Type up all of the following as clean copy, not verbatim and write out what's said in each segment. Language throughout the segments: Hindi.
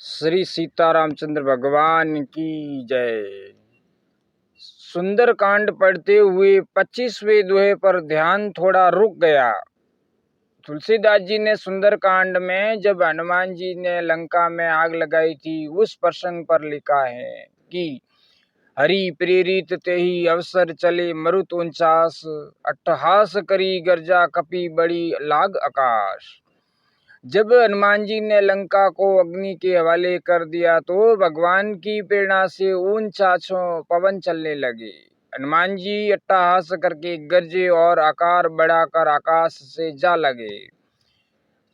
श्री सीतारामचंद्र भगवान की जय। सुंदरकांड पढ़ते हुए 25वें दोहे पर ध्यान थोड़ा रुक गया। तुलसीदास जी ने सुंदरकांड में जब हनुमान जी ने लंका में आग लगाई थी उस प्रसंग पर लिखा है कि हरि प्रेरित तेहि अवसर चले मरुत 49 अट्टहास करी गर्जा कपि बड़ी लाग आकाश। जब हनुमान जी ने लंका को अग्नि के हवाले कर दिया तो भगवान की प्रेरणा से 49 पवन चलने लगे। हनुमान जी अट्टहास करके गरजे और आकार बढ़ाकर आकाश से जा लगे।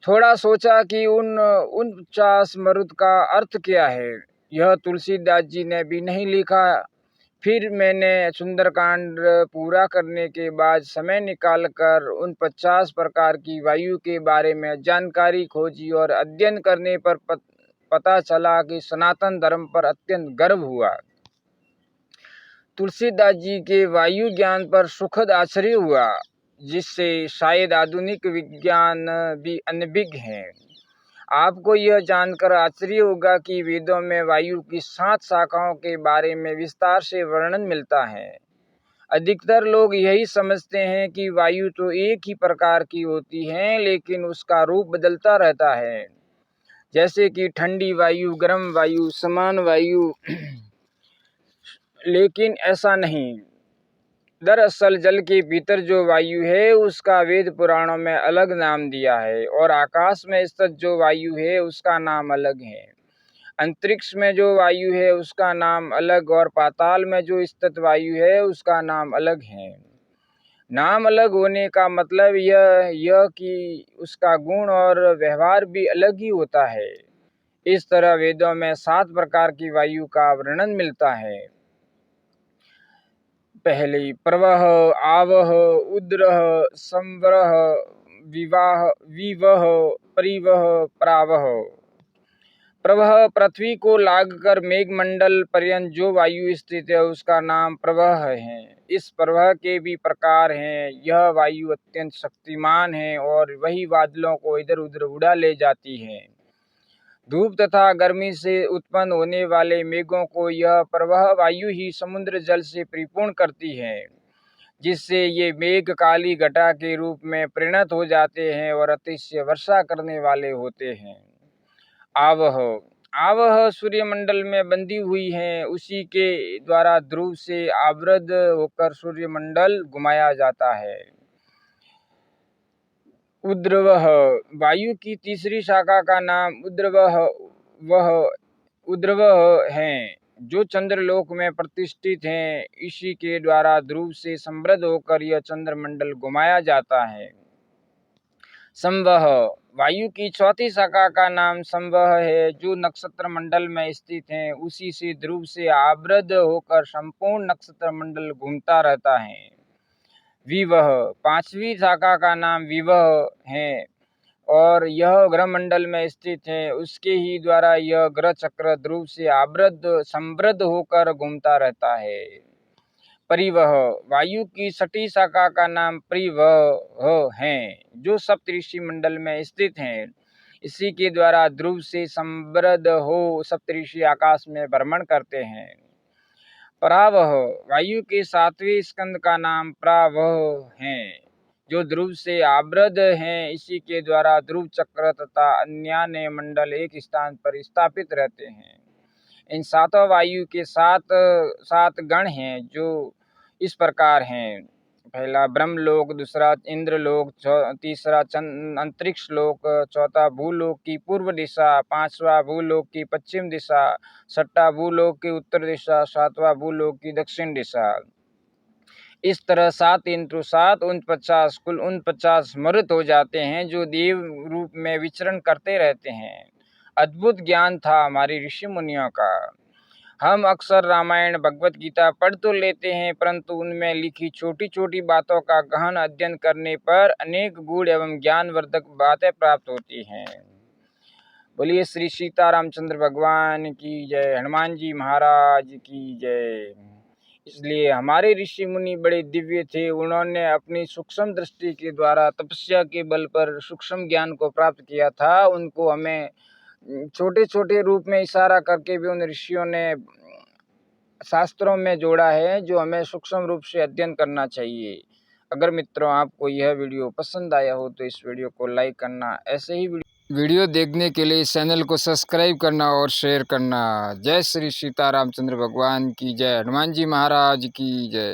थोड़ा सोचा कि उन 49 मरुद का अर्थ क्या है। यह तुलसीदास जी ने भी नहीं लिखा। फिर मैंने सुंदरकांड पूरा करने के बाद समय निकालकर उन 50 प्रकार की वायु के बारे में जानकारी खोजी और अध्ययन करने पर पता चला कि सनातन धर्म पर अत्यंत गर्व हुआ। तुलसीदास जी के वायु ज्ञान पर सुखद आश्चर्य हुआ, जिससे शायद आधुनिक विज्ञान भी अनभिज्ञ है। आपको यह जानकर आश्चर्य होगा कि वेदों में वायु की 7 शाखाओं के बारे में विस्तार से वर्णन मिलता है। अधिकतर लोग यही समझते हैं कि वायु तो एक ही प्रकार की होती है, लेकिन उसका रूप बदलता रहता है, जैसे कि ठंडी वायु, गर्म वायु, समान वायु। लेकिन ऐसा नहीं। दरअसल जल के भीतर जो वायु है उसका वेद पुराणों में अलग नाम दिया है और आकाश में स्थित जो वायु है उसका नाम अलग है। अंतरिक्ष में जो वायु है उसका नाम अलग और पाताल में जो स्थित वायु है उसका नाम अलग है। नाम अलग होने का मतलब यह कि उसका गुण और व्यवहार भी अलग ही होता है। इस तरह वेदों में 7 प्रकार की वायु का वर्णन मिलता है। पहले प्रवह, आवह, उद्रह, संवरह, विवह, परिवह, प्रावह। प्रवह पृथ्वी को लागकर मेघमंडल पर्यंत जो वायु स्थित है उसका नाम प्रवह है। इस प्रवह के भी प्रकार हैं। यह वायु अत्यंत शक्तिमान है और वही बादलों को इधर उधर उड़ा ले जाती है। धूप तथा गर्मी से उत्पन्न होने वाले मेघों को यह प्रवाह वायु ही समुद्र जल से परिपूर्ण करती है, जिससे ये मेघ काली घटा के रूप में परिणत हो जाते हैं और अतिशय वर्षा करने वाले होते हैं। आवह, आवह सूर्यमंडल में बंधी हुई है। उसी के द्वारा ध्रुव से आवृत होकर सूर्यमंडल घुमाया जाता है। उद्रवह, वायु की तीसरी शाखा का नाम उद्रवह है, जो चंद्रलोक में प्रतिष्ठित हैं। इसी के द्वारा ध्रुव से समृद्ध होकर यह चंद्रमंडल घुमाया जाता है। संवह, वायु की चौथी शाखा का नाम संवह है, जो नक्षत्र मंडल में स्थित है। उसी से ध्रुव से आवृत होकर संपूर्ण नक्षत्र मंडल घूमता रहता है। विवह, पांचवी शाखा का नाम विवह है और यह ग्रह मंडल में स्थित है। उसके ही द्वारा यह ग्रह चक्र ध्रुव से आवृत समृद्ध होकर घूमता रहता है। परिवह, वायु की छठी शाखा का नाम परिवह है, जो सप्तऋषि मंडल में स्थित है। इसी के द्वारा ध्रुव से समृद्ध हो सप्तऋषि आकाश में भ्रमण करते हैं। प्रावह, वायु के 7वें स्कंद का नाम प्रावह है, जो ध्रुव से आवृत हैं। इसी के द्वारा ध्रुव चक्र तथा अन्य मंडल एक स्थान पर स्थापित रहते हैं। इन 7 वायु के 7 गण हैं, जो इस प्रकार हैं। पहला ब्रह्मलोक, दूसरा इंद्रलोक, तीसरा अंतरिक्ष लोक, चौथा भूलोक की पूर्व दिशा, 5वां भूलोक की पश्चिम दिशा, 6वां भूलोक की उत्तर दिशा, 7वां भूलोक की दक्षिण दिशा। इस तरह 7 इंटू 7 49 कुल 49 मरुत हो जाते हैं, जो देव रूप में विचरण करते रहते हैं। अद्भुत ज्ञान था हमारे ऋषि मुनियों का। हम अक्सर रामायण भगवत गीता पढ़ तो लेते हैं, परंतु उनमें लिखी छोटी छोटी बातों का गहन अध्ययन करने पर अनेक गूढ़ एवं ज्ञानवर्धक बातें प्राप्त होती हैं। बोलिए श्री सीतारामचंद्र भगवान की जय, हनुमान जी महाराज की जय। इसलिए हमारे ऋषि मुनि बड़े दिव्य थे। उन्होंने अपनी सूक्ष्म दृष्टि के द्वारा तपस्या के बल पर सूक्ष्म ज्ञान को प्राप्त किया था। उनको हमें छोटे छोटे रूप में इशारा करके भी उन ऋषियों ने शास्त्रों में जोड़ा है, जो हमें सूक्ष्म रूप से अध्ययन करना चाहिए। अगर मित्रों आपको यह वीडियो पसंद आया हो तो इस वीडियो को लाइक करना, ऐसे ही वीडियो देखने के लिए इस चैनल को सब्सक्राइब करना और शेयर करना। जय श्री सीता रामचंद्र भगवान की जय, हनुमान जी महाराज की जय।